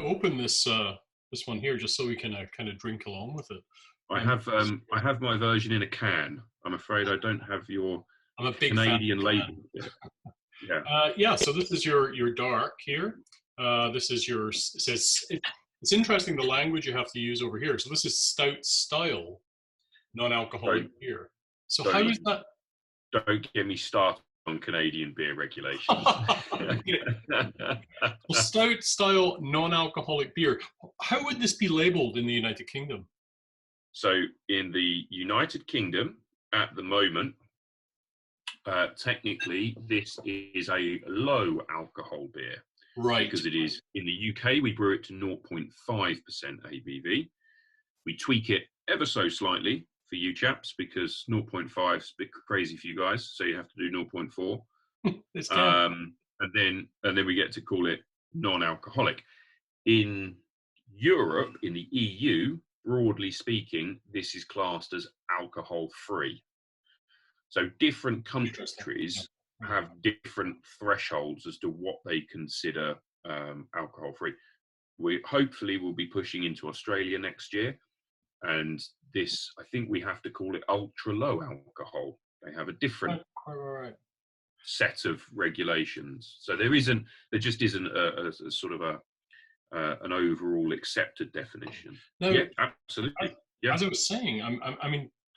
open this this one here just so we can kind of drink along with it. I have my version in a can. I'm afraid I don't have your I'm a big Canadian fan. label. Yeah. Yeah. So this is your dark here. This is your. It says it's interesting the language you have to use over here. So this is stout style, non-alcoholic beer. So how is that? Don't get me started on Canadian beer regulations. Well, stout style non-alcoholic beer. How would this be labelled in the United Kingdom? So in the United Kingdom, at the moment, technically, this is a low alcohol beer. Right. Because it is, in the UK, we brew it to 0.5% ABV. We tweak it ever so slightly for you chaps, because 0.5 is a bit crazy for you guys, so you have to do 0.4. and then we get to call it non-alcoholic. In Europe, in the EU, broadly speaking, this is classed as alcohol-free. So different countries have different thresholds as to what they consider alcohol-free. We hopefully will be pushing into Australia next year, and this, I think we have to call it ultra-low alcohol. They have a different set of regulations. So there just isn't a sort of an overall accepted definition. No, yeah, absolutely. As I was saying,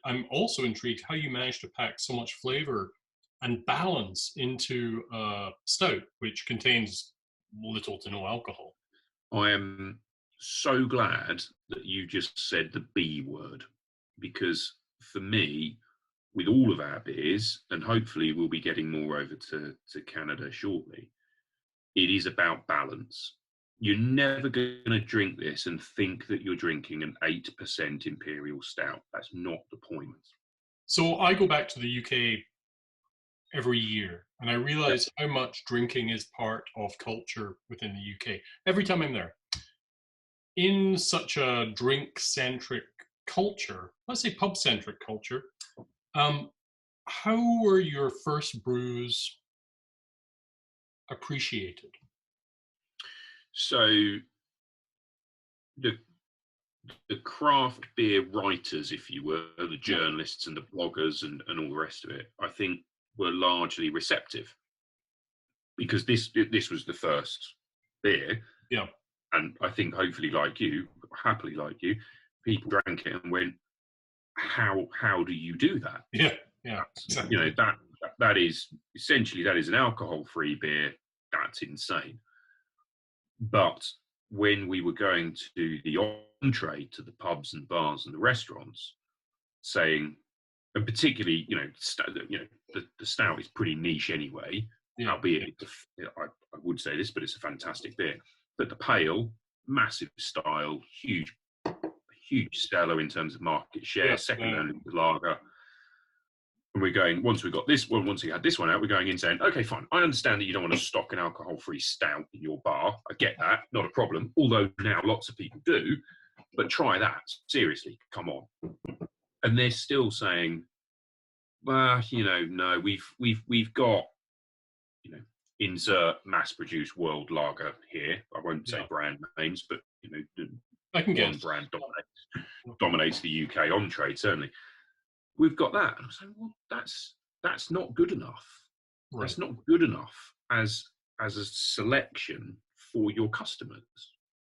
I'm also intrigued how you managed to pack so much flavour and balance into stout, which contains little to no alcohol. I am so glad that you just said the B word, because for me, with all of our beers, and hopefully we'll be getting more over to Canada shortly, it is about balance. You're never going to drink this and think that you're drinking an 8% Imperial Stout. That's not the point. So I go back to the UK every year, and I realise how much drinking is part of culture within the UK. Every time I'm there. In such a drink-centric culture, let's say pub-centric culture, how were your first brews appreciated? So the craft beer writers, if you were, the journalists and the bloggers and all the rest of it, I think were largely receptive, because this was the first beer. Yeah. And I think hopefully like you, happily like you, people drank it and went, how do you do that? Yeah, yeah. Exactly. You know, that is essentially, that is an alcohol-free beer. That's insane. But when we were going to the entree to the pubs and bars and the restaurants, saying, and particularly, the stout is pretty niche anyway. Yeah. Albeit, I would say this, but it's a fantastic beer. But the pale, massive style, huge stellar in terms of market share, second only to lager. And we're going, once we had this one out, we're going in saying, okay, fine, I understand that you don't want to stock an alcohol-free stout in your bar. I get that, not a problem. Although now lots of people do, but try that, seriously, come on. And they're still saying, well, no, we've got, insert mass-produced world lager here. I won't say brand names, but I can guess. One brand dominates the UK on trade, certainly. We've got that. And I'm saying, well, that's not good enough. Right. That's not good enough as a selection for your customers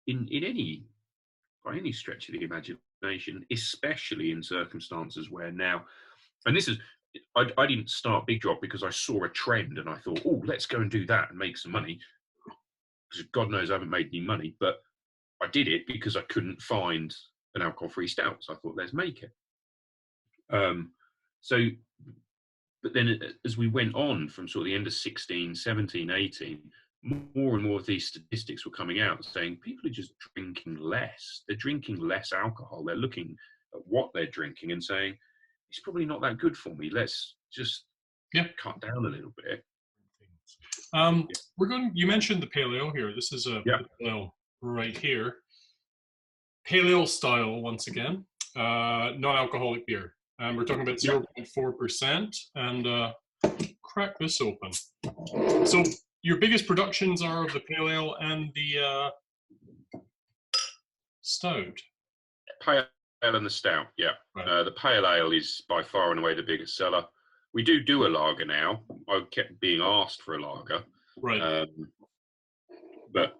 by any stretch of the imagination, especially in circumstances where now, and this is, I didn't start Big Drop because I saw a trend and I thought, oh, let's go and do that and make some money. Because God knows I haven't made any money, but I did it because I couldn't find an alcohol-free stout. So I thought, let's make it. But then as we went on from sort of the end of 16, 17, 18, more and more of these statistics were coming out saying people are just drinking less. They're drinking less alcohol. They're looking at what they're drinking and saying, it's probably not that good for me. Let's just cut down a little bit. You mentioned the pale ale here. This is a pale ale right here. Pale ale style, once again, non-alcoholic beer. And we're talking about 0.4%, and crack this open. So your biggest productions are of the pale ale and the Stout. Pale ale and the stout, yeah. Right. The pale ale is by far and away the biggest seller. We do a lager now. I kept being asked for a lager, Right. but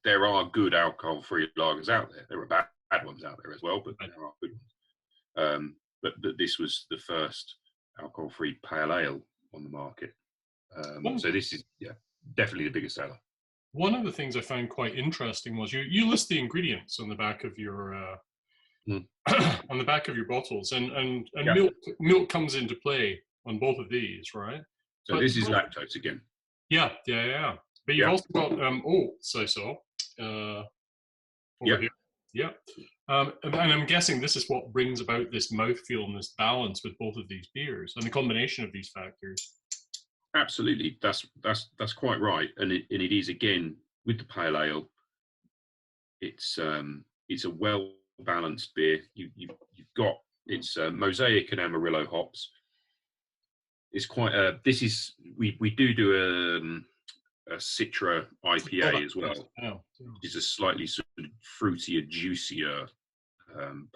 there are good alcohol-free lagers out there. There are bad ones out there as well, but there are good ones. But this was the first alcohol-free pale ale on the market. So this is definitely the biggest seller. One of the things I found quite interesting was you list the ingredients on the back of your on the back of your bottles, and milk comes into play on both of these, right? So this is lactose again. Yeah. But you've also got oats, I saw. Over here. Yeah. And I'm guessing this is what brings about this mouthfeel and this balance with both of these beers, and the combination of these factors. Absolutely, that's quite right, and it is again with the pale ale. It's a well balanced beer. You've got it's Mosaic and Amarillo hops. It's quite we do a Citra IPA as well. It's a slightly sort of fruitier, juicier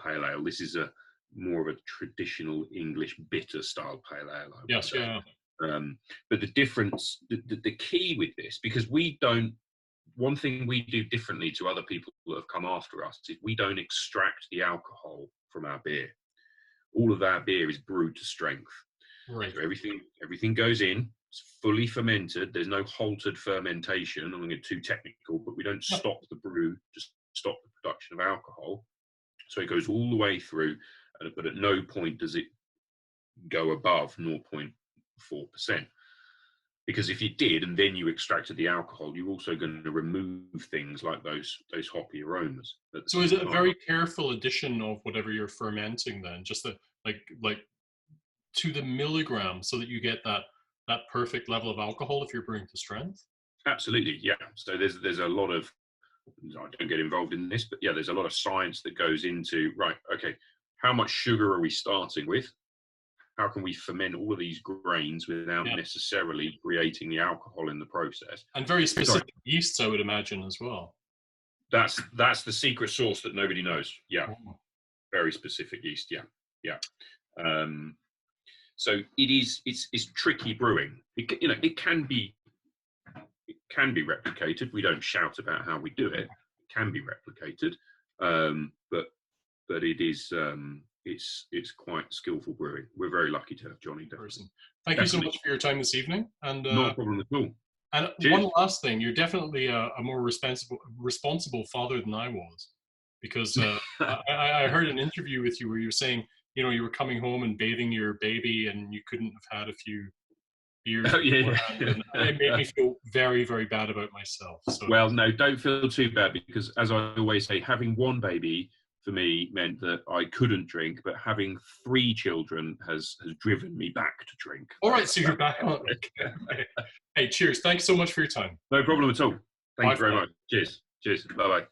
pale ale. This is a more of a traditional English bitter style pale ale. Yes, yeah. But the difference, the key with this, because one thing we do differently to other people that have come after us is we don't extract the alcohol from our beer. All of our beer is brewed to strength. Right. So everything goes in. It's fully fermented. There's no halted fermentation. I'm going to get too technical, but we don't stop the brew, just stop the production of alcohol. So it goes all the way through, but at no point does it go above 0.4%. Because if you did, and then you extracted the alcohol, you're also going to remove things like those hoppy aromas. So is it a very careful addition of whatever you're fermenting then? Just like to the milligram, so that you get that perfect level of alcohol if you're brewing to strength? Absolutely, yeah. So there's a lot of, I don't get involved in this, but yeah, there's a lot of science that goes into, right, okay, how much sugar are we starting with? How can we ferment all of these grains without necessarily creating the alcohol in the process? And very specific yeasts, I would imagine, as well. That's the secret sauce that nobody knows. Yeah, very specific yeast. Yeah. So it's tricky brewing. It can be replicated. We don't shout about how we do it. It can be replicated, but it is. It's quite skillful brewing. We're very lucky to have Johnny. Thank you so much for your time this evening. And not a problem at all. And one last thing, you're definitely a more responsible father than I was, because I heard an interview with you where you were saying, you were coming home and bathing your baby, and you couldn't have had a few beers. Oh, yeah. And it made me feel very, very bad about myself. So. Well, no, don't feel too bad, because as I always say, having one baby for me meant that I couldn't drink, but having 3 children has driven me back to drink. All right, so you're back on. Hey, cheers. Thanks so much for your time. No problem at all. Thank you very much. Cheers. Bye-bye.